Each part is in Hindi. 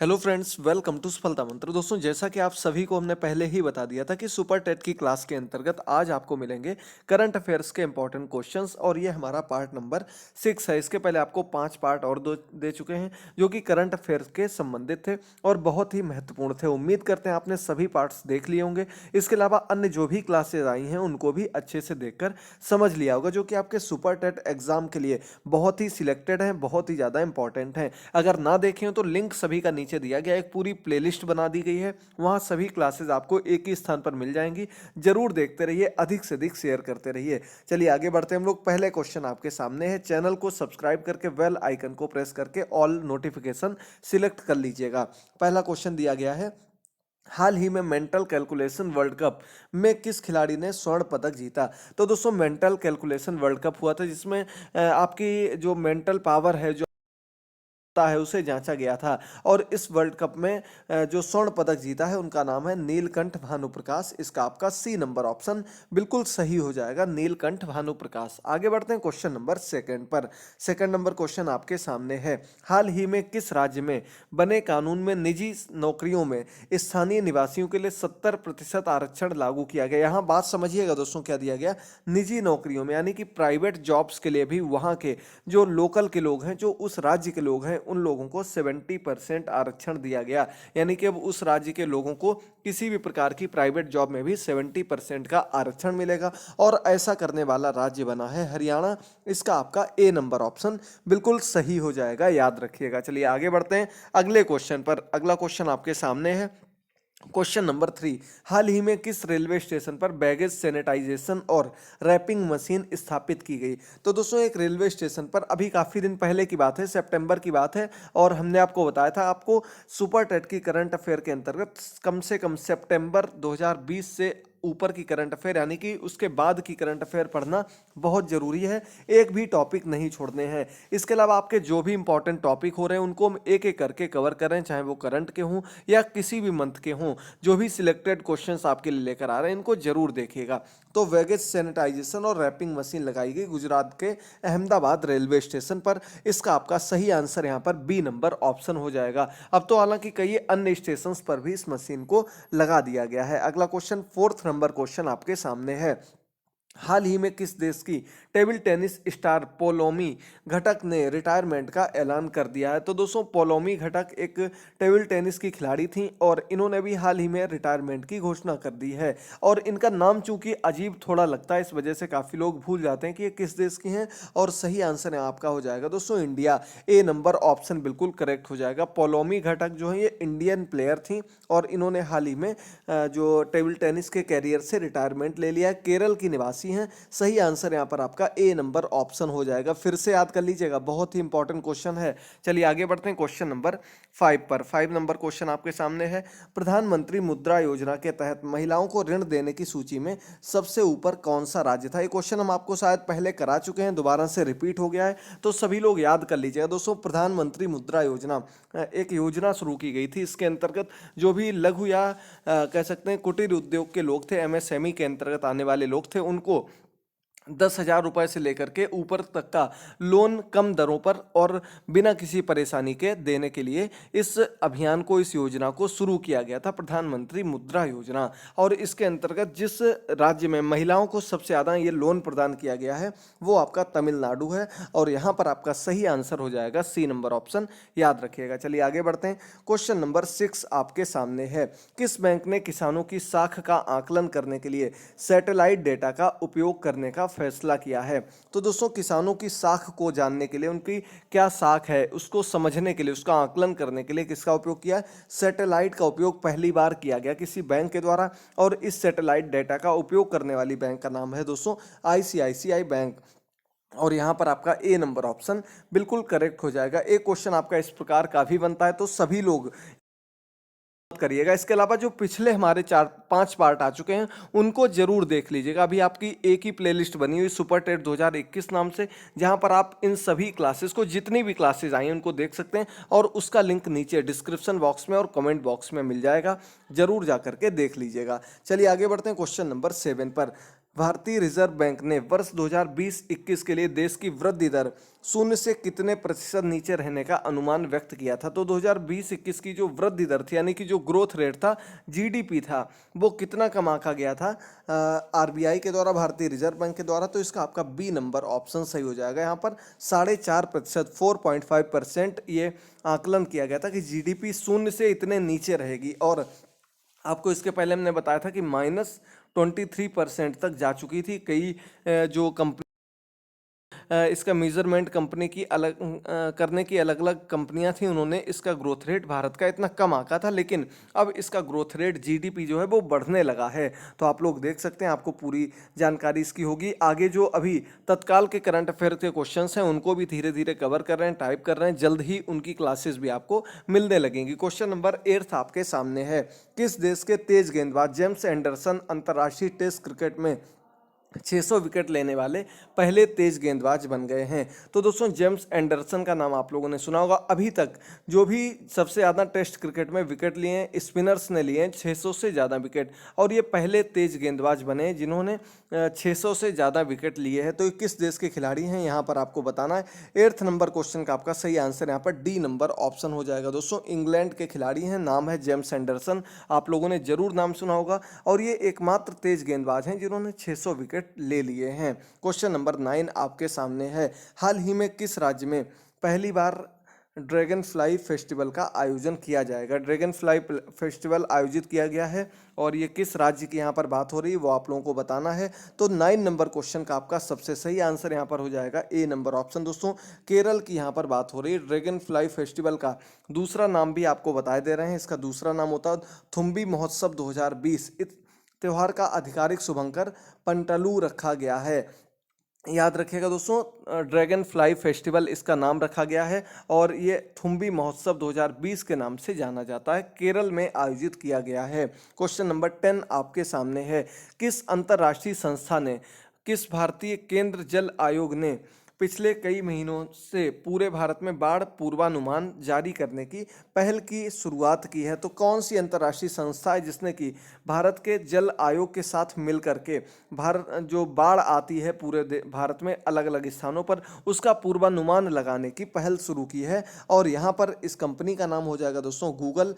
हेलो फ्रेंड्स, वेलकम टू सफलता मंत्र। दोस्तों, जैसा कि आप सभी को हमने पहले ही बता दिया था कि सुपर टेट की क्लास के अंतर्गत आज आपको मिलेंगे करंट अफेयर्स के इंपॉर्टेंट क्वेश्चंस और ये हमारा पार्ट नंबर 6 है। इसके पहले आपको 5 पार्ट और दो दे चुके हैं जो कि करंट अफेयर्स के संबंधित थे और बहुत ही महत्वपूर्ण थे। उम्मीद करते हैं आपने सभी पार्ट्स देख लिए होंगे। इसके अलावा अन्य जो भी क्लासेज आई हैं उनको भी अच्छे से देखकर समझ लिया होगा, जो कि आपके सुपर टेट एग्जाम के लिए बहुत ही सिलेक्टेड हैं, बहुत ही ज़्यादा इंपॉर्टेंट हैं। अगर ना देखें हो तो लिंक सभी का नीचे दिया गया, एक पूरी प्लेलिस्ट बना दी गई है, वहां सभी क्लासेस आपको एक ही स्थान पर मिल जाएंगी। जरूर देखते रहिए, अधिक से अधिक शेयर करते रहिए। चलिए आगे बढ़ते हैं हम लोग। पहले क्वेश्चन आपके सामने है। चैनल को सब्सक्राइब करके बेल आइकन को प्रेस करके ऑल नोटिफिकेशन सिलेक्ट कर लीजिएगा। पहला क्वेश्चन दिया गया है, हाल ही में मेंटल कैलकुलेशन वर्ल्ड कप में किस खिलाड़ी ने स्वर्ण पदक जीता। तो दोस्तों, मेंटल कैलकुलेशन वर्ल्ड कप हुआ था जिसमें आपकी जो मेंटल पावर है, जो है उसे जांचा गया था। और इस वर्ल्ड कप में जो स्वर्ण पदक जीता है उनका नाम है नीलकंठ भानुप्रकाश। इसका आपका सी नंबर ऑप्शन बिल्कुल सही हो जाएगा, नीलकंठ भानुप्रकाश। आगे बढ़ते हैं क्वेश्चन नंबर सेकंड पर। सेकंड नंबर क्वेश्चन आपके सामने है, हाल ही में किस राज्य में बने कानून में निजी नौकरियों में स्थानीय निवासियों के लिए 70% आरक्षण लागू किया गया। यहाँ बात समझिएगा दोस्तों, क्या दिया गया, निजी नौकरियों में यानी कि प्राइवेट जॉब्स के लिए भी वहाँ के जो लोकल के लोग हैं, जो उस राज्य के लोग हैं, उन लोगों को 70% आरक्षण दिया गया। यानी कि अब उस राज्य के लोगों को किसी भी प्रकार की प्राइवेट जॉब में भी 70% का आरक्षण मिलेगा। और ऐसा करने वाला राज्य बना है हरियाणा। इसका आपका ए नंबर ऑप्शन बिल्कुल सही हो जाएगा, याद रखिएगा। चलिए आगे बढ़ते हैं अगले क्वेश्चन पर। अगला क्वेश्चन आपके सामने है, क्वेश्चन नंबर 3, हाल ही में किस रेलवे स्टेशन पर बैगेज सैनिटाइजेशन और रैपिंग मशीन स्थापित की गई। तो दोस्तों, एक रेलवे स्टेशन पर अभी काफ़ी दिन पहले की बात है, सितंबर की बात है, और हमने आपको बताया था आपको सुपर टेट की करंट अफेयर के अंतर्गत कम से कम सितंबर 2020 से ऊपर की करंट अफेयर यानी कि उसके बाद की करंट अफेयर पढ़ना बहुत जरूरी है। एक भी टॉपिक नहीं छोड़ने हैं। इसके अलावा आपके जो भी इंपॉर्टेंट टॉपिक हो रहे हैं उनको हम एक एक करके कवर करें, चाहे वो करंट के हों या किसी भी मंथ के हों। जो भी सिलेक्टेड क्वेश्चंस आपके लिए लेकर आ रहे हैं इनको जरूर देखिएगा। तो वेगेज सैनिटाइजेशन और रैपिंग मशीन लगाई गई गुजरात के अहमदाबाद रेलवे स्टेशन पर। इसका आपका सही आंसर यहाँ पर बी नंबर ऑप्शन हो जाएगा। अब तो हालांकि कई अन्य स्टेशन पर भी इस मशीन को लगा दिया गया है। अगला क्वेश्चन, फोर्थ नंबर क्वेश्चन आपके सामने है, हाल ही में किस देश की टेबल टेनिस स्टार पोलोमी घटक ने रिटायरमेंट का ऐलान कर दिया है। तो दोस्तों, पोलोमी घटक एक टेबल टेनिस की खिलाड़ी थी और इन्होंने भी हाल ही में रिटायरमेंट की घोषणा कर दी है। और इनका नाम चूंकि अजीब थोड़ा लगता है, इस वजह से काफ़ी लोग भूल जाते हैं कि ये किस देश की हैं। और सही आंसर है आपका हो जाएगा दोस्तों इंडिया। ए नंबर ऑप्शन बिल्कुल करेक्ट हो जाएगा। पोलोमी घटक जो है ये इंडियन प्लेयर थी और इन्होंने हाल ही में जो टेबल टेनिस के कैरियर से रिटायरमेंट ले लिया है। केरल की निवासी हैं। सही आंसर यहां पर आपका ए नंबर ऑप्शन हो जाएगा। फिर से याद कर लीजिएगा, बहुत ही इंपॉर्टेंट क्वेश्चन है। चलिए आगे बढ़ते हैं क्वेश्चन नंबर 5 पर। 5 नंबर क्वेश्चन आपके सामने है, प्रधानमंत्री मुद्रा योजना के तहत महिलाओं को ऋण देने की सूची में सबसे ऊपर कौन सा राज्य था। ये क्वेश्चन हम आपको शायद पहले करा चुके हैं, दोबारा से रिपीट हो गया है, तो सभी लोग याद कर लीजिएगा। दोस्तों, प्रधानमंत्री मुद्रा योजना एक योजना शुरू की गई थी। इसके अंतर्गत जो भी लघु या कह सकते हैं कुटीर उद्योग के लोग थे, एमएसएमई के अंतर्गत आने वाले लोग थे, उनको 10,000 रुपए से लेकर के ऊपर तक का लोन कम दरों पर और बिना किसी परेशानी के देने के लिए इस अभियान को, इस योजना को शुरू किया गया था, प्रधानमंत्री मुद्रा योजना। और इसके अंतर्गत जिस राज्य में महिलाओं को सबसे ज़्यादा ये लोन प्रदान किया गया है वो आपका तमिलनाडु है। और यहाँ पर आपका सही आंसर हो जाएगा सी नंबर ऑप्शन, याद रखिएगा। चलिए आगे बढ़ते हैं। क्वेश्चन नंबर 6 आपके सामने है, किस बैंक ने किसानों की साख का आकलन करने के लिए सैटेलाइट डेटा का उपयोग करने का फैसला किया है। तो दोस्तों, किसानों की साख को जानने के लिए, उनकी क्या साख है उसको समझने के लिए, उसका आकलन करने के लिए किसका उपयोग किया, सैटेलाइट का उपयोग पहली बार किया गया किसी बैंक के द्वारा। और इस सैटेलाइट डेटा का उपयोग करने वाली बैंक का नाम है दोस्तों आईसीआईसीआई बैंक। और यहाँ पर आपका ए नंबर ऑप्शन बिल्कुल करेक्ट हो जाएगा। एक क्वेश्चन आपका इस प्रकार का भी बनता है, तो सभी लोग करिएगा। इसके अलावा जो पिछले हमारे 4-5 पार्ट आ चुके हैं उनको जरूर देख लीजिएगा। अभी आपकी एक ही प्लेलिस्ट बनी हुई सुपर टेट 2021 नाम से, जहां पर आप इन सभी क्लासेस को, जितनी भी क्लासेस आई हैं उनको देख सकते हैं। और उसका लिंक नीचे डिस्क्रिप्शन बॉक्स में और कमेंट बॉक्स में मिल जाएगा, जरूर जा करके देख लीजिएगा। चलिए आगे बढ़ते हैं क्वेश्चन नंबर 7 पर। भारतीय रिजर्व बैंक ने वर्ष 2020-21 के लिए देश की वृद्धि दर शून्य से कितने प्रतिशत नीचे रहने का अनुमान व्यक्त किया था। तो 2020-21 की जो वृद्धि दर थी यानी कि जो ग्रोथ रेट था, जीडीपी था, वो कितना कम आंका गया था आरबीआई के द्वारा, भारतीय रिजर्व बैंक के द्वारा। तो इसका आपका बी नंबर ऑप्शन सही हो जाएगा। यहाँ पर 4.5%, 4.5% ये आकलन किया गया था कि जीडीपी शून्य से इतने नीचे रहेगी। और आपको इसके पहले हमने बताया था कि -23% तक जा चुकी थी। कई जो कंपनी इसका मेजरमेंट कंपनी की अलग करने की अलग अलग कंपनियां थी, उन्होंने इसका ग्रोथ रेट भारत का इतना कम आंका था, लेकिन अब इसका ग्रोथ रेट जीडीपी जो है वो बढ़ने लगा है। तो आप लोग देख सकते हैं, आपको पूरी जानकारी इसकी होगी। आगे जो अभी तत्काल के करंट अफेयर के क्वेश्चंस हैं उनको भी धीरे धीरे कवर कर रहे हैं, टाइप कर रहे हैं। जल्द ही उनकी क्लासेस भी आपको मिलने लगेंगी। क्वेश्चन नंबर 8 आपके सामने है। किस देश के तेज गेंदबाज जेम्स एंडरसन अंतर्राष्ट्रीय टेस्ट क्रिकेट में 600 विकेट लेने वाले पहले तेज गेंदबाज बन गए हैं? तो दोस्तों, जेम्स एंडरसन का नाम आप लोगों ने सुना होगा। अभी तक जो भी सबसे ज़्यादा टेस्ट क्रिकेट में विकेट लिए हैं, स्पिनर्स ने लिए हैं 600 से ज़्यादा विकेट, और ये पहले तेज गेंदबाज बने हैं जिन्होंने 600 से ज़्यादा विकेट लिए हैं। तो ये किस देश के खिलाड़ी हैं, यहाँ पर आपको बताना है। 8 नंबर क्वेश्चन का आपका सही आंसर यहाँ पर डी नंबर ऑप्शन हो जाएगा। दोस्तों, इंग्लैंड के खिलाड़ी हैं, नाम है जेम्स एंडरसन। आप लोगों ने जरूर नाम सुना होगा, और ये एकमात्र तेज गेंदबाज हैं जिन्होंने 600 विकेट ले लिए हैं। क्वेश्चन नंबर 9 आपके सामने है। हाल ही में किस राज्य में पहली बार ड्रैगन फ्लाई फेस्टिवल का आयोजन किया जाएगा? ड्रैगन फ्लाई फेस्टिवल आयोजित किया गया है, और ये किस राज्य की यहाँ पर बात हो रही है वो आप लोगों को बताना है। तो 9 नंबर क्वेश्चन का आपका सबसे सही आंसर यहाँ पर हो जाएगा ए नंबर ऑप्शन। दोस्तों, केरल की यहाँ पर बात हो रही है। ड्रैगन फ्लाई फेस्टिवल का दूसरा नाम भी आपको बताए दे रहे हैं। इसका दूसरा नाम होता है थुम्बी महोत्सव 2020। त्योहार का आधिकारिक शुभंकर पंटलू रखा गया है। याद रखिएगा दोस्तों, ड्रैगन फ्लाई फेस्टिवल इसका नाम रखा गया है, और ये थुम्बी महोत्सव 2020 के नाम से जाना जाता है। केरल में आयोजित किया गया है। क्वेश्चन नंबर 10 आपके सामने है। किस अंतर्राष्ट्रीय संस्था ने, किस भारतीय केंद्र जल आयोग ने पिछले कई महीनों से पूरे भारत में बाढ़ पूर्वानुमान जारी करने की पहल की शुरुआत की है? तो कौन सी अंतर्राष्ट्रीय संस्था है जिसने कि भारत के जल आयोग के साथ मिल करके भारत जो बाढ़ आती है पूरे भारत में अलग अलग स्थानों पर, उसका पूर्वानुमान लगाने की पहल शुरू की है? और यहाँ पर इस कंपनी का नाम हो जाएगा दोस्तों गूगल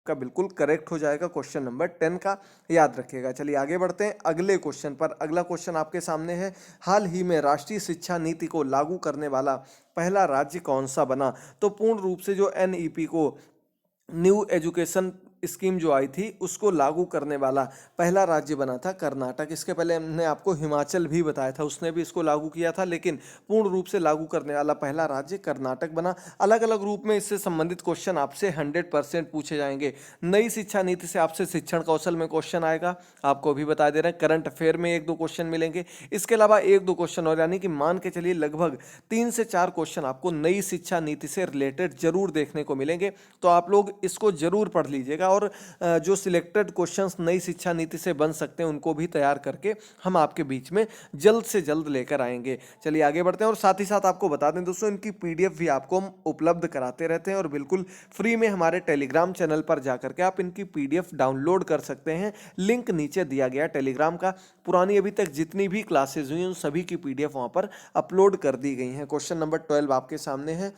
का बिल्कुल करेक्ट हो जाएगा। क्वेश्चन नंबर 10 का याद रखिएगा। चलिए आगे बढ़ते हैं अगले क्वेश्चन पर। अगला क्वेश्चन आपके सामने है। हाल ही में राष्ट्रीय शिक्षा नीति को लागू करने वाला पहला राज्य कौन सा बना? तो पूर्ण रूप से जो एनईपी को, न्यू एजुकेशन स्कीम जो आई थी, उसको लागू करने वाला पहला राज्य बना था कर्नाटक। इसके पहले हमने आपको हिमाचल भी बताया था, उसने भी इसको लागू किया था, लेकिन पूर्ण रूप से लागू करने वाला पहला राज्य कर्नाटक बना। अलग अलग रूप में इससे संबंधित क्वेश्चन आपसे 100% पूछे जाएंगे। नई शिक्षा नीति से आपसे शिक्षण कौशल में क्वेश्चन आएगा, आपको भी बता दे रहे हैं। करंट अफेयर में 1-2 क्वेश्चन मिलेंगे। इसके अलावा 1-2 क्वेश्चन और, यानी कि मान के चलिए लगभग 3 से 4 क्वेश्चन आपको नई शिक्षा नीति से रिलेटेड जरूर देखने को मिलेंगे। तो आप लोग इसको जरूर पढ़ लीजिएगा, और जो सिलेक्टेड क्वेश्चंस नई शिक्षा नीति से बन सकते हैं उनको भी तैयार करके हम आपके बीच में जल्द से जल्द लेकर आएंगे। चलिए आगे बढ़ते हैं, और साथ ही साथ आपको बता दें दोस्तों, इनकी पीडीएफ भी आपको हम उपलब्ध कराते रहते हैं, और बिल्कुल फ्री में हमारे टेलीग्राम चैनल पर जाकर के आप इनकी पीडीएफ डाउनलोड कर सकते हैं। लिंक नीचे दिया गया टेलीग्राम का। पुरानी अभी तक जितनी भी क्लासेज हुई उन सभी की पीडीएफ वहां पर अपलोड कर दी गई हैं। क्वेश्चन नंबर 12 आपके सामने है।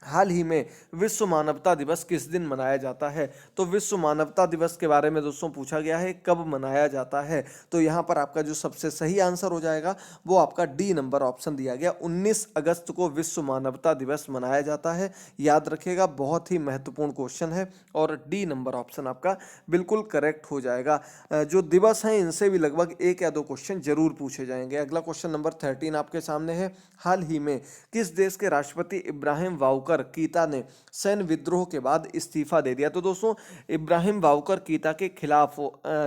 हाल ही में विश्व मानवता दिवस किस दिन मनाया जाता है? तो विश्व मानवता दिवस के बारे में दोस्तों पूछा गया है, कब मनाया जाता है? तो यहाँ पर आपका जो सबसे सही आंसर हो जाएगा वो आपका डी नंबर ऑप्शन दिया गया। 19 अगस्त को विश्व मानवता दिवस मनाया जाता है। याद रखिएगा, बहुत ही महत्वपूर्ण क्वेश्चन है, और डी नंबर ऑप्शन आपका बिल्कुल करेक्ट हो जाएगा। जो दिवस हैं इनसे भी लगभग 1 या 2 क्वेश्चन जरूर पूछे जाएंगे। अगला क्वेश्चन नंबर 13 आपके सामने है। हाल ही में किस देश के राष्ट्रपति इब्राहिम वाउकर कीता ने सैन्य विद्रोह के बाद इस्तीफा दे दिया? तो दोस्तों, इब्राहिम वाउकर कीता के खिलाफ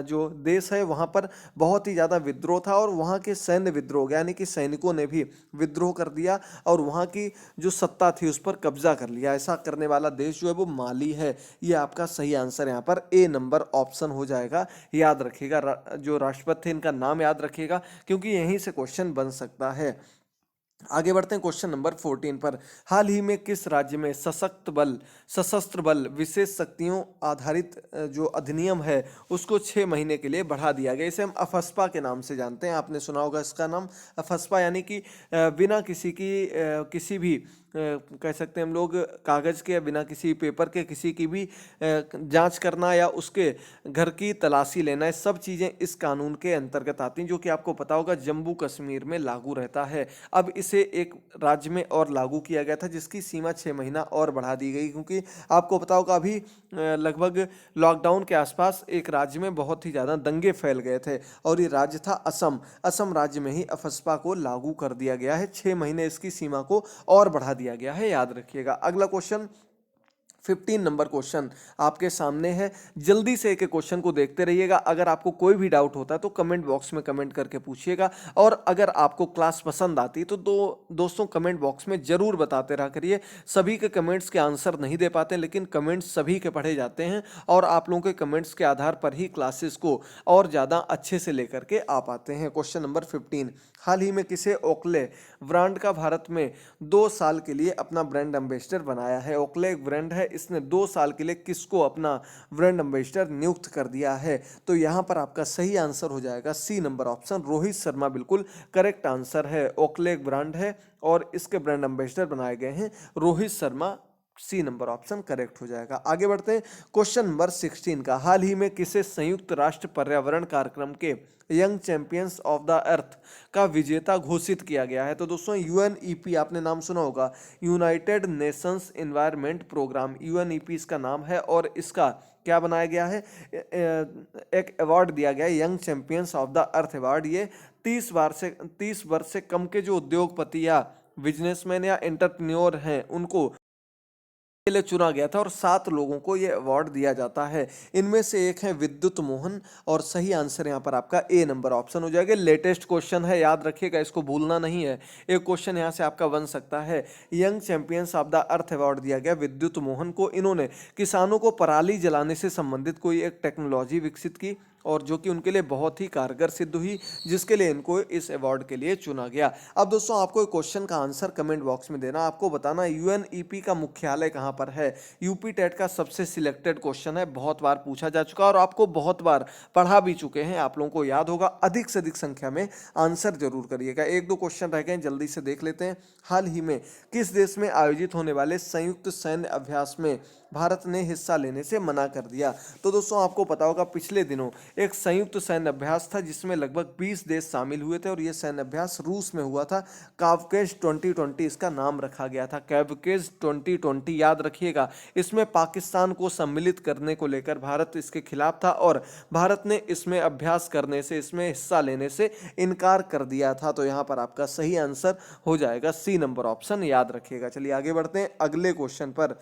जो देश है वहां पर बहुत ही ज्यादा विद्रोह था, और वहां के सैन्य विद्रोह यानी कि सैनिकों ने भी विद्रोह कर दिया और वहां की जो सत्ता थी उस पर कब्जा कर लिया। ऐसा करने वाला देश जो है वो माली है। ये आपका सही आंसर यहाँ पर ए नंबर ऑप्शन हो जाएगा। याद रखिएगा, जो राष्ट्रपति थे इनका नाम याद रखिएगा, क्योंकि यहीं से क्वेश्चन बन सकता है। आगे बढ़ते हैं क्वेश्चन नंबर 14 पर। हाल ही में किस राज्य में सशस्त्र बल विशेष शक्तियों आधारित जो अधिनियम है उसको 6 महीने के लिए बढ़ा दिया गया। इसे हम अफस्पा के नाम से जानते हैं, आपने सुना होगा इसका नाम अफस्पा, यानी कि बिना किसी भी कह सकते हैं हम लोग कागज़ के, बिना किसी पेपर के किसी की भी जांच करना या उसके घर की तलाशी लेना, ये सब चीज़ें इस कानून के अंतर्गत आती हैं, जो कि आपको पता होगा जम्मू कश्मीर में लागू रहता है। अब इसे एक राज्य में और लागू किया गया था जिसकी सीमा 6 महीना और बढ़ा दी गई, क्योंकि आपको पता होगा अभी लगभग लॉकडाउन के आसपास एक राज्य में बहुत ही ज़्यादा दंगे फैल गए थे और ये राज्य था असम। असम राज्य में ही अफस्पा को लागू कर दिया गया है, 6 महीने इसकी सीमा को और बढ़ा दिया गया है, याद रखिएगा। अगला क्वेश्चन 15 नंबर क्वेश्चन आपके सामने है। जल्दी से एक एक क्वेश्चन को देखते रहिएगा। अगर आपको कोई भी डाउट होता है तो कमेंट बॉक्स में कमेंट करके पूछिएगा, और अगर आपको क्लास पसंद आती है तो दोस्तों कमेंट बॉक्स में जरूर बताते रहा करिए। सभी के कमेंट्स के आंसर नहीं दे पाते, लेकिन कमेंट्स सभी के पढ़े जाते हैं और आप लोगों के कमेंट्स के आधार पर ही क्लासेस को और ज़्यादा अच्छे से लेकर के आ पाते हैं। क्वेश्चन नंबर 15, हाल ही में किसे ओकले ब्रांड का भारत में 2 साल के लिए अपना ब्रांड एम्बेसडर बनाया है? ओकले एक ब्रांड है, इसने 2 साल के लिए किसको अपना ब्रांड एम्बेसडर नियुक्त कर दिया है? तो यहाँ पर आपका सही आंसर हो जाएगा C number option, Rohit Sharma बिल्कुल करेक्ट आंसर है। ओकले एक ब्रांड है और इसके ब्रांड एम्बेसडर बनाए गए हैं Rohit Sharma, C number option correct हो जाएगा। आगे बढ़ते हैं क्वेश्चन नंबर 16 का। हाल ही में किसे संयुक्त राष्ट्र पर्यावरण कार्यक्रम के young champions of the earth का विजेता घोषित किया गया है? तो दोस्तों यूएनईपी आपने नाम सुना होगा, United Nations Environment Programme, UNEP इसका नाम है और इसका क्या बनाया गया है, एक अवार्ड दिया गया है young champions of the earth award. ये 30 वर्ष से कम के जो उद्योगपति या बिजनेसमैन या एंटरप्रेन्योर हैं उनको के लिए चुना गया था और 7 लोगों को यह अवार्ड दिया जाता है। इनमें से एक है विद्युत मोहन और सही आंसर यहाँ पर आपका ए नंबर ऑप्शन हो जाएगा। लेटेस्ट क्वेश्चन है, याद रखिएगा, इसको भूलना नहीं है। एक क्वेश्चन यहाँ से आपका बन सकता है। Young champions of the earth award दिया गया विद्युत मोहन को। इन्होंने किसानों को पराली जलाने से संबंधित कोई एक टेक्नोलॉजी विकसित की और जो कि उनके लिए बहुत ही कारगर सिद्ध हुई, जिसके लिए इनको इस अवार्ड के लिए चुना गया। अब दोस्तों आपको क्वेश्चन का आंसर कमेंट बॉक्स में देना, आपको बताना यूएनईपी का मुख्यालय कहाँ पर है। यूपी टेट का सबसे सिलेक्टेड क्वेश्चन है, बहुत बार पूछा जा चुका और आपको बहुत बार पढ़ा भी चुके हैं, आप लोगों को याद होगा। अधिक से अधिक संख्या में आंसर जरूर करिएगा। एक दो क्वेश्चन रह गए, जल्दी से देख लेते हैं। हाल ही में किस देश में आयोजित होने वाले संयुक्त सैन्य अभ्यास में भारत ने हिस्सा लेने से मना कर दिया? तो दोस्तों आपको पता होगा पिछले दिनों एक संयुक्त सैन्य अभ्यास था जिसमें लगभग 20 देश शामिल हुए थे और यह सैन्य अभ्यास रूस में हुआ था। कावकेज 2020 इसका नाम रखा गया था, कावकेज 2020, याद रखिएगा। इसमें पाकिस्तान को सम्मिलित करने को लेकर भारत इसके खिलाफ था और भारत ने इसमें अभ्यास करने से, इसमें हिस्सा लेने से इनकार कर दिया था। तो यहाँ पर आपका सही आंसर हो जाएगा सी नंबर ऑप्शन, याद रखिएगा। चलिए आगे बढ़ते हैं अगले क्वेश्चन पर।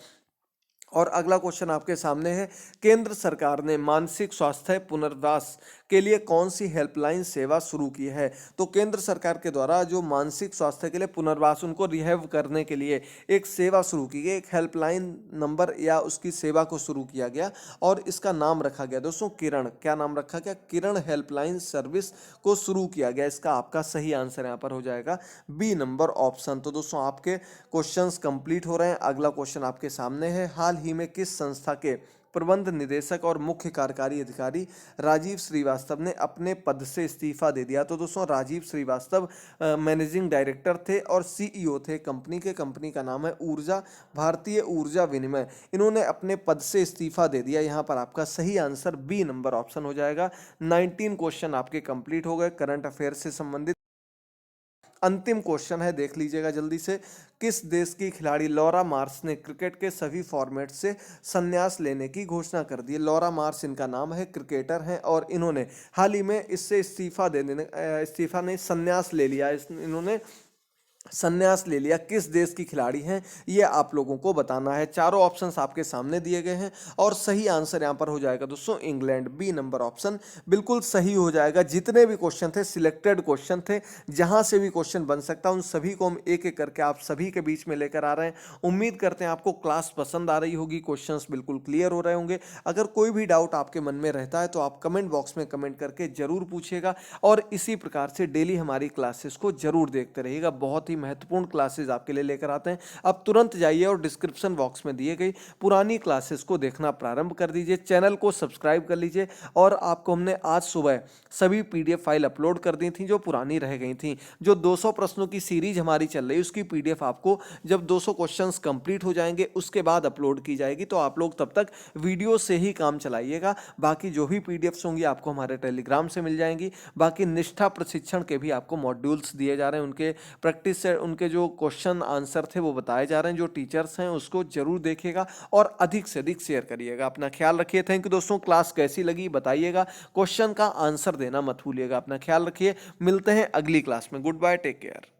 और अगला क्वेश्चन आपके सामने है। केंद्र सरकार ने मानसिक स्वास्थ्य पुनर्वास के लिए कौन सी हेल्पलाइन सेवा शुरू की है? तो केंद्र सरकार के द्वारा जो मानसिक स्वास्थ्य के लिए पुनर्वास, उनको रिहैब करने के लिए एक सेवा शुरू की गई, एक हेल्पलाइन नंबर या उसकी सेवा को शुरू किया गया और इसका नाम रखा गया दोस्तों किरण। क्या नाम रखा गया? किरण हेल्पलाइन सर्विस को शुरू किया गया। इसका आपका सही आंसर यहाँ पर हो जाएगा बी नंबर ऑप्शन। तो दोस्तों आपके क्वेश्चंस कंप्लीट हो रहे हैं। अगला क्वेश्चन आपके सामने है। हाल ही में किस संस्था के प्रबंध निदेशक और मुख्य कार्यकारी अधिकारी राजीव श्रीवास्तव ने अपने पद से इस्तीफा दे दिया? तो दोस्तों राजीव श्रीवास्तव मैनेजिंग डायरेक्टर थे और सीईओ थे कंपनी के। कंपनी का नाम है ऊर्जा, भारतीय ऊर्जा विनिमय। इन्होंने अपने पद से इस्तीफा दे दिया। यहाँ पर आपका सही आंसर बी नंबर ऑप्शन हो जाएगा। 19 क्वेश्चन आपके कंप्लीट हो गए करंट अफेयर से संबंधित। अंतिम क्वेश्चन है, देख लीजिएगा जल्दी से। किस देश की खिलाड़ी लॉरा मार्स ने क्रिकेट के सभी फॉर्मेट से संन्यास लेने की घोषणा कर दी? लॉरा मार्स इनका नाम है, क्रिकेटर हैं और इन्होंने हाल ही में इससे इस्तीफा नहीं, संन्यास ले लिया। इन्होंने संन्यास ले लिया। किस देश की खिलाड़ी हैं ये आप लोगों को बताना है। चारों ऑप्शंस आपके सामने दिए गए हैं और सही आंसर यहां पर हो जाएगा दोस्तों इंग्लैंड, बी नंबर ऑप्शन बिल्कुल सही हो जाएगा। जितने भी क्वेश्चन थे सिलेक्टेड क्वेश्चन थे, जहां से भी क्वेश्चन बन सकता उन सभी को हम एक एक करके आप सभी के बीच में लेकर आ रहे हैं। उम्मीद करते हैं आपको क्लास पसंद आ रही होगी, क्वेश्चंस बिल्कुल क्लियर हो रहे होंगे। अगर कोई भी डाउट आपके मन में रहता है तो आप कमेंट बॉक्स में कमेंट करके जरूर पूछिएगा और इसी प्रकार से डेली हमारी क्लासेस को जरूर देखते रहिएगा। बहुत बहुत ही महत्वपूर्ण क्लासेज आपके लिए लेकर आते हैं। अब तुरंत जाइए और डिस्क्रिप्शन बॉक्स में दिए गई पुरानी क्लासेस को देखना प्रारंभ कर दीजिए, चैनल को सब्सक्राइब कर लीजिए। और आपको हमने आज सुबह सभी पीडीएफ फाइल अपलोड कर दी थी जो पुरानी रह गई थी। जो 200 प्रश्नों की सीरीज हमारी चल रही है उसकी पीडीएफ आपको जब 200 क्वेश्चंस कंप्लीट हो जाएंगे उसके बाद अपलोड की जाएगी, तो आप लोग तब तक वीडियो से ही काम चलाइएगा। बाकी जो भी पीडीएफ्स होंगी आपको हमारे टेलीग्राम से मिल जाएंगी। बाकी निष्ठा प्रशिक्षण के भी आपको मॉड्यूल्स दिए जा रहे हैं, उनके प्रैक्टिस से उनके जो क्वेश्चन आंसर थे वो बताए जा रहे हैं। जो टीचर्स हैं उसको जरूर देखिएगा और अधिक से अधिक शेयर करिएगा। अपना ख्याल रखिए। थैंक यू दोस्तों। क्लास कैसी लगी बताइएगा, क्वेश्चन का आंसर देना मत भूलिएगा। अपना ख्याल रखिए, मिलते हैं अगली क्लास में। Goodbye, take care.